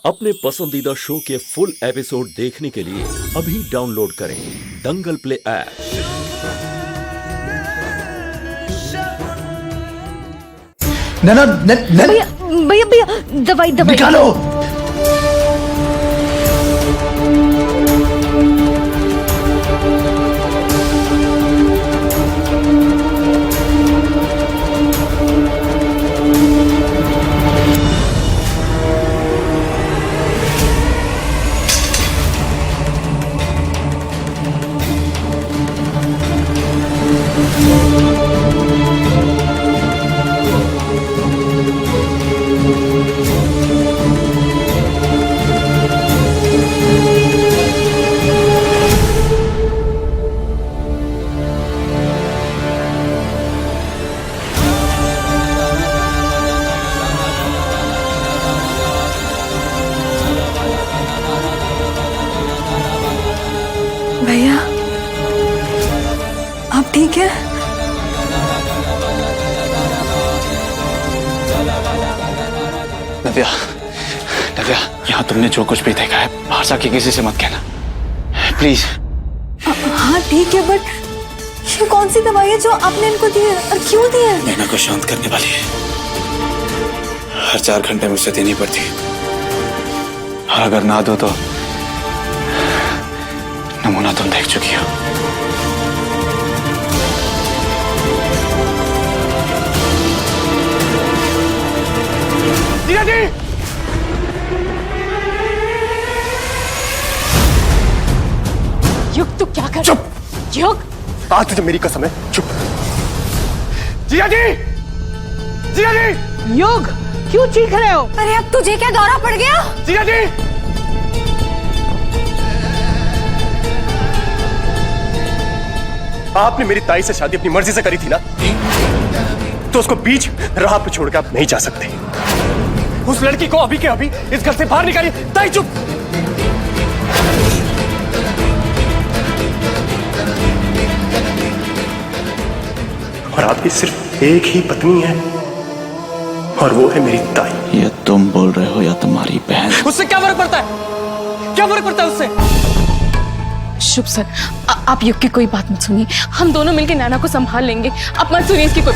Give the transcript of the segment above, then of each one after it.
अपने पसंदीदा शो के फुल एपिसोड देखने के लिए अभी डाउनलोड करें दंगल प्ले ऐप। नैना भैया भैया भैया दवाई निकालो। भैया आप ठीक है? नव्या, नव्या, यहाँ तुमने जो कुछ भी देखा है बाहर जाके किसी से मत कहना, प्लीज। हाँ ठीक है, बट ये कौन सी दवाई है जो आपने इनको दी है और क्यों दी है? नैना को शांत करने वाली है, हर 4 घंटे में उसे देनी पड़ती, और अगर ना दो तो नमूना तुम देख चुकी हो। जीजा जी! युग तू क्या कर? चुप! युग! आज तुझे मेरी कसम है, चुप! जीजा जी! जीजा जी! युग क्यों चीख रहे हो? अरे अब तुझे क्या दौरा पड़ गया? जीजा जी! आपने मेरी ताई से शादी अपनी मर्जी से करी थी ना, तो उसको बीच राह पे छोड़ के आप नहीं जा सकते। उस लड़की को अभी के अभी इस घर से बाहर निकालिए। ताई चुप! और आपकी सिर्फ एक ही पत्नी है, और वो है मेरी ताई। ये तुम बोल रहे हो या तुम्हारी बहन? उससे क्या फर्क पड़ता है? क्या फर्क पड़ता है उससे? शुभ सर, आप युग की कोई बात मत सुनिए, हम दोनों मिलकर नैना को संभाल लेंगे, आप मत सुनिए इसकी कोई।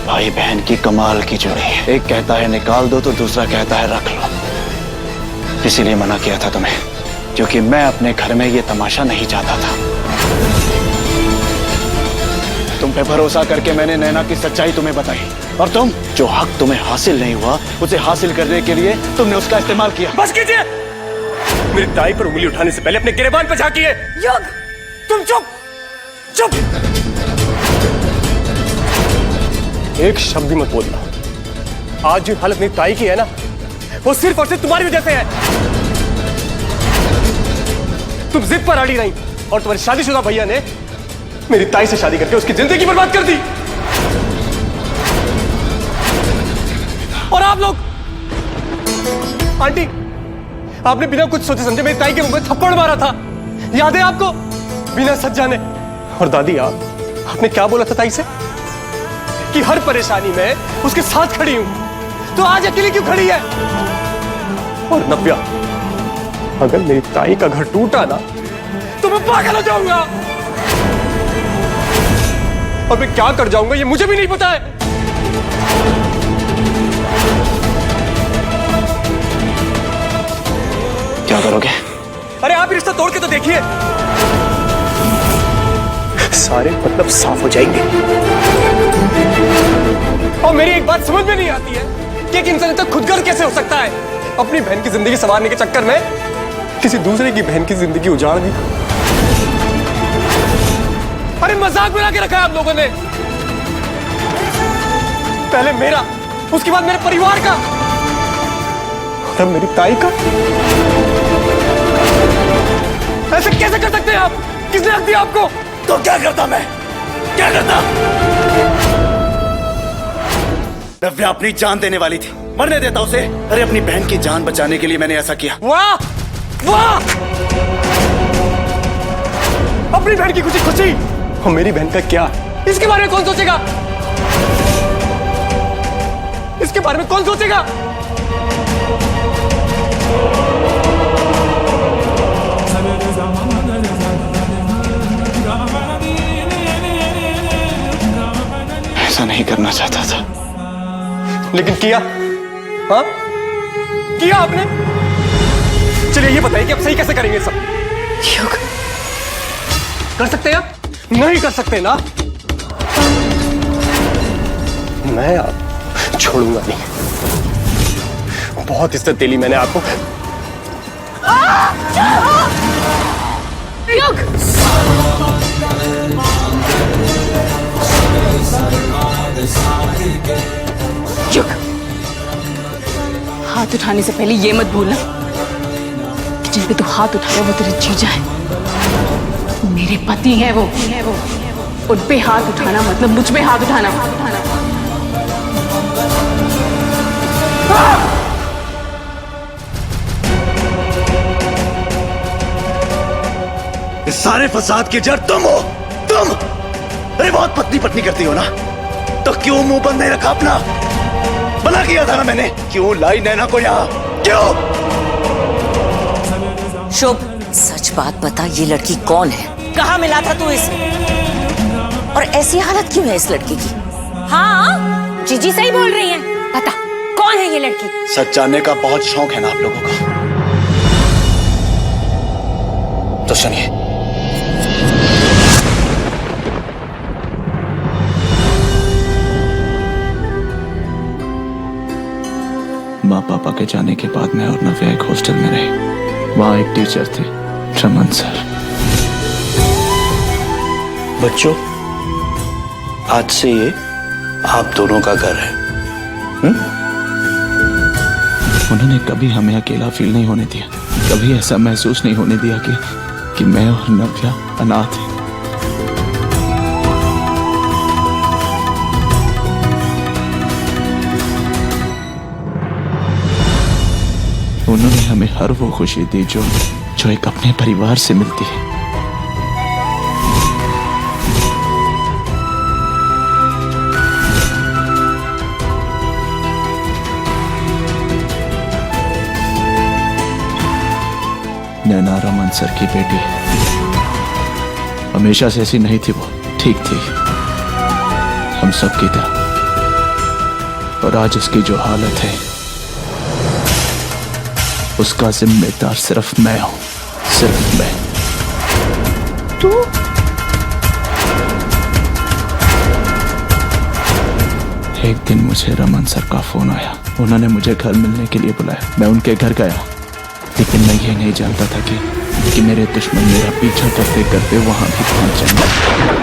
भाई बहन की कमाल की जोड़ी है, एक कहता है निकाल दो तो दूसरा कहता है रख लो। इसीलिए मना किया था तुम्हें, क्योंकि मैं अपने घर में ये तमाशा नहीं चाहता था। तुम पे भरोसा करके मैंने नैना की सच्चाई तुम्हें बताई, और तुम, जो हक तुम्हें हासिल नहीं हुआ उसे हासिल करने के लिए तुमने उसका इस्तेमाल किया। बस कीजिए! मेरी ताई पर उंगली उठाने से पहले अपने गिरेबान पर झांकिए। युग! तुम चुप! चुप! एक शब्द भी मत बोलना। आज जो हालत मेरी ताई की है ना, वो सिर्फ और सिर्फ तुम्हारी वजह से है। तुम जिद पर अड़ी रही, और तुम्हारे शादीशुदा भैया ने मेरी ताई से शादी करके उसकी जिंदगी बर्बाद कर दी। और आप लोग, आंटी, आपने बिना कुछ सोचे समझे मेरी ताई के मुंह में थप्पड़ मारा था, याद है आपको? बिना सच जाने। और दादी, आपने क्या बोला था ताई से? कि हर परेशानी में उसके साथ खड़ी हूं। तो आज अकेली क्यों खड़ी है? और नव्या, अगर मेरी ताई का घर टूटा ना, तो मैं पागल हो जाऊंगा, और मैं क्या कर जाऊंगा ये मुझे भी नहीं पता है। क्या करोगे? अरे आप रिश्ता तोड़ के तो देखिए, सारे मतलब साफ हो जाएंगे। और मेरी एक बात समझ में नहीं आती है कि एक इंसान तक खुदगर्ज कैसे हो सकता है? अपनी बहन की जिंदगी संवारने के चक्कर में किसी दूसरे की बहन की जिंदगी उजाड़ दी। अरे मजाक बना के रखा है आप लोगों ने, पहले मेरा, उसके बाद मेरे परिवार का, और अब मेरी ताई का। ऐसे कैसे कर सकते हैं आप? किसने हक दिया आपको? तो क्या करता मैं? क्या करता? नव्या अपनी जान देने वाली थी, मरने देता उसे। अरे अपनी बहन की जान बचाने के लिए मैंने ऐसा किया। वाह! वाह! अपनी बहन की खुशी खुशी, और मेरी बहन का क्या, इसके बारे में कौन सोचेगा? उसके बारे में कौन सोचेगा? ऐसा नहीं करना चाहता था, लेकिन किया। हाँ, किया आपने। चलिए ये बताइए कि आप सही कैसे करेंगे सब? कर सकते हैं आप? नहीं कर सकते ना। मैं आप छोड़ूंगा नहीं। बहुत इज्जत दिली मैंने आपको। चुप। हाथ उठाने से पहले ये मत भूलना कि जिन पे तू हाथ उठाया वो तेरे जीजा है, मेरे पति है वो। उन पे हाथ उठाना मतलब मुझ पे हाथ उठाना। इस सारे फसाद की जड़ तुम हो, तुम। अरे बहुत पत्नी पत्नी करती हो ना, तो क्यों मुंह बंद नहीं रखा अपना? मना किया था ना मैंने, क्यों लाई नैना को यहाँ? क्यों? शुभ, सच बात बता, ये लड़की कौन है? कहाँ मिला था तू इसे? और ऐसी हालत क्यों है इस लड़की की? हाँ, जीजी सही बोल रही है। बता, कौन है ये लड़की? सच जानने का बहुत शौक है ना आप लोगों को, तो सुनिए। माँ पापा के जाने के बाद मैं और नव्या एक हॉस्टल में रहे। वहां एक टीचर थे, रमन सर। बच्चों, आज से ये आप दोनों का घर है। उन्होंने कभी हमें अकेला फील नहीं होने दिया, कभी ऐसा महसूस नहीं होने दिया कि मैं और नव्या अनाथ हैं। उन्होंने हमें हर वो खुशी दी जो एक अपने परिवार से मिलती है। नैना रमन सर की बेटी है। हमेशा से ऐसी नहीं थी वो, ठीक थी हम सब की तरह। और आज उसकी जो हालत है उसका जिम्मेदार सिर्फ मैं हूं, सिर्फ मैं। तू? एक दिन मुझे रमन सर का फोन आया। उन्होंने मुझे घर मिलने के लिए बुलाया। मैं उनके घर गया, लेकिन मैं ये नहीं जानता था कि मेरे दुश्मन मेरा पीछा करते करते वहां भी पहुंच जाएंगे।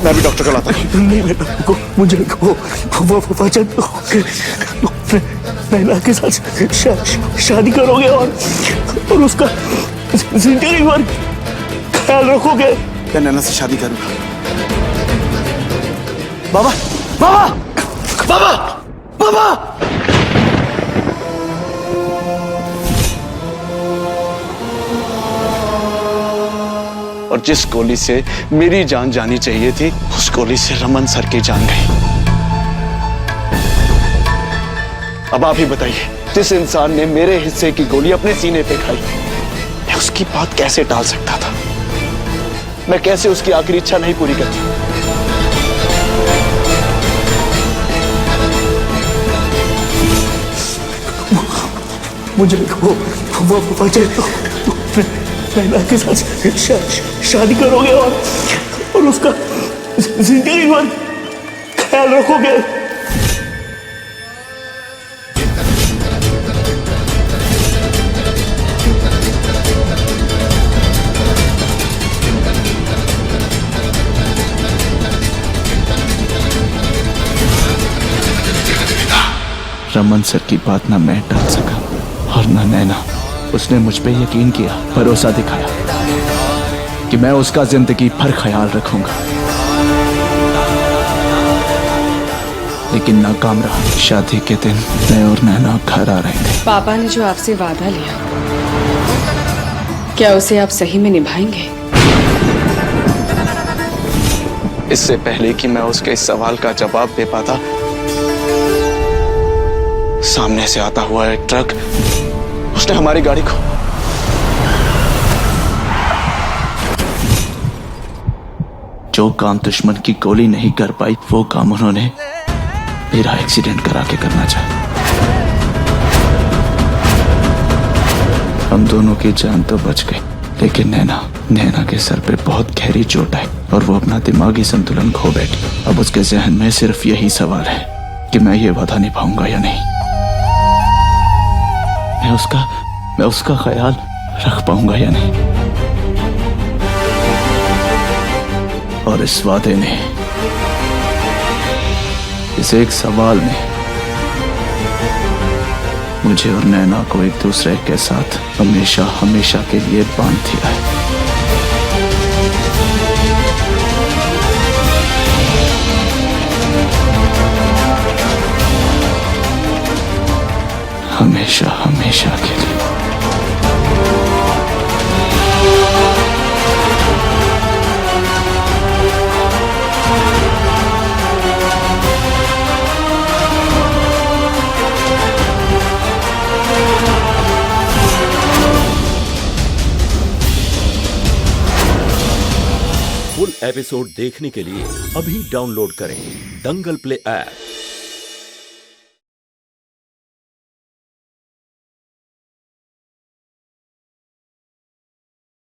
मैं भी डॉक्टर को लाता हूं। नहीं बेटा, मुझे वो वचन नैना के साथ शादी करोगे और उसका जिंदगी भर ख्याल रखोगे। मैं नैना से शादी करूंगा। बाबा, बाबा, बाबा, बाबा! और जिस गोली से मेरी जान जानी चाहिए थी, उस गोली से रमन सर की जान गई। अब आप ही बताइए, जिस इंसान ने मेरे हिस्से की गोली अपने सीने पे खाई, मैं उसकी बात कैसे टाल सकता था? मैं कैसे उसकी आखिरी इच्छा नहीं पूरी करती? मुझे वो वचन नैना के साथ शादी करोगे और उसका जिंदगी भर ख्याल रखोगे। रमन सर की बात ना मैं टाल सका और ना नैना। उसने मुझ पे यकीन किया, भरोसा दिखाया कि मैं उसका जिंदगी भर ख्याल रखूंगा, लेकिन नाकाम रहा। शादी के दिन मैं और नैना घर आ रहे थे। पापा ने जो आपसे वादा लिया, क्या उसे आप सही में निभाएंगे? इससे पहले कि मैं उसके इस सवाल का जवाब दे पाता, सामने से आता हुआ एक ट्रक उसने हमारी गाड़ी को जो काम दुश्मन की गोली नहीं कर पाई, वो काम उन्होंने मेरा एक्सीडेंट करा के करना चाहा। हम दोनों की जान तो बच गई, लेकिन नैना के सर पे बहुत गहरी चोट आई और वो अपना दिमागी संतुलन खो बैठी। अब उसके जहन में सिर्फ यही सवाल है कि मैं ये वादा निभाऊंगा या नहीं। मैं उसका ख्याल रख पाऊंगा या नहीं। और इस वादे में, इस एक सवाल में मुझे और नैना को एक दूसरे के साथ हमेशा हमेशा के लिए बांध दिया है। हमेशा हमेशा के लिए। फुल एपिसोड देखने के लिए अभी डाउनलोड करें दंगल प्ले ऐप।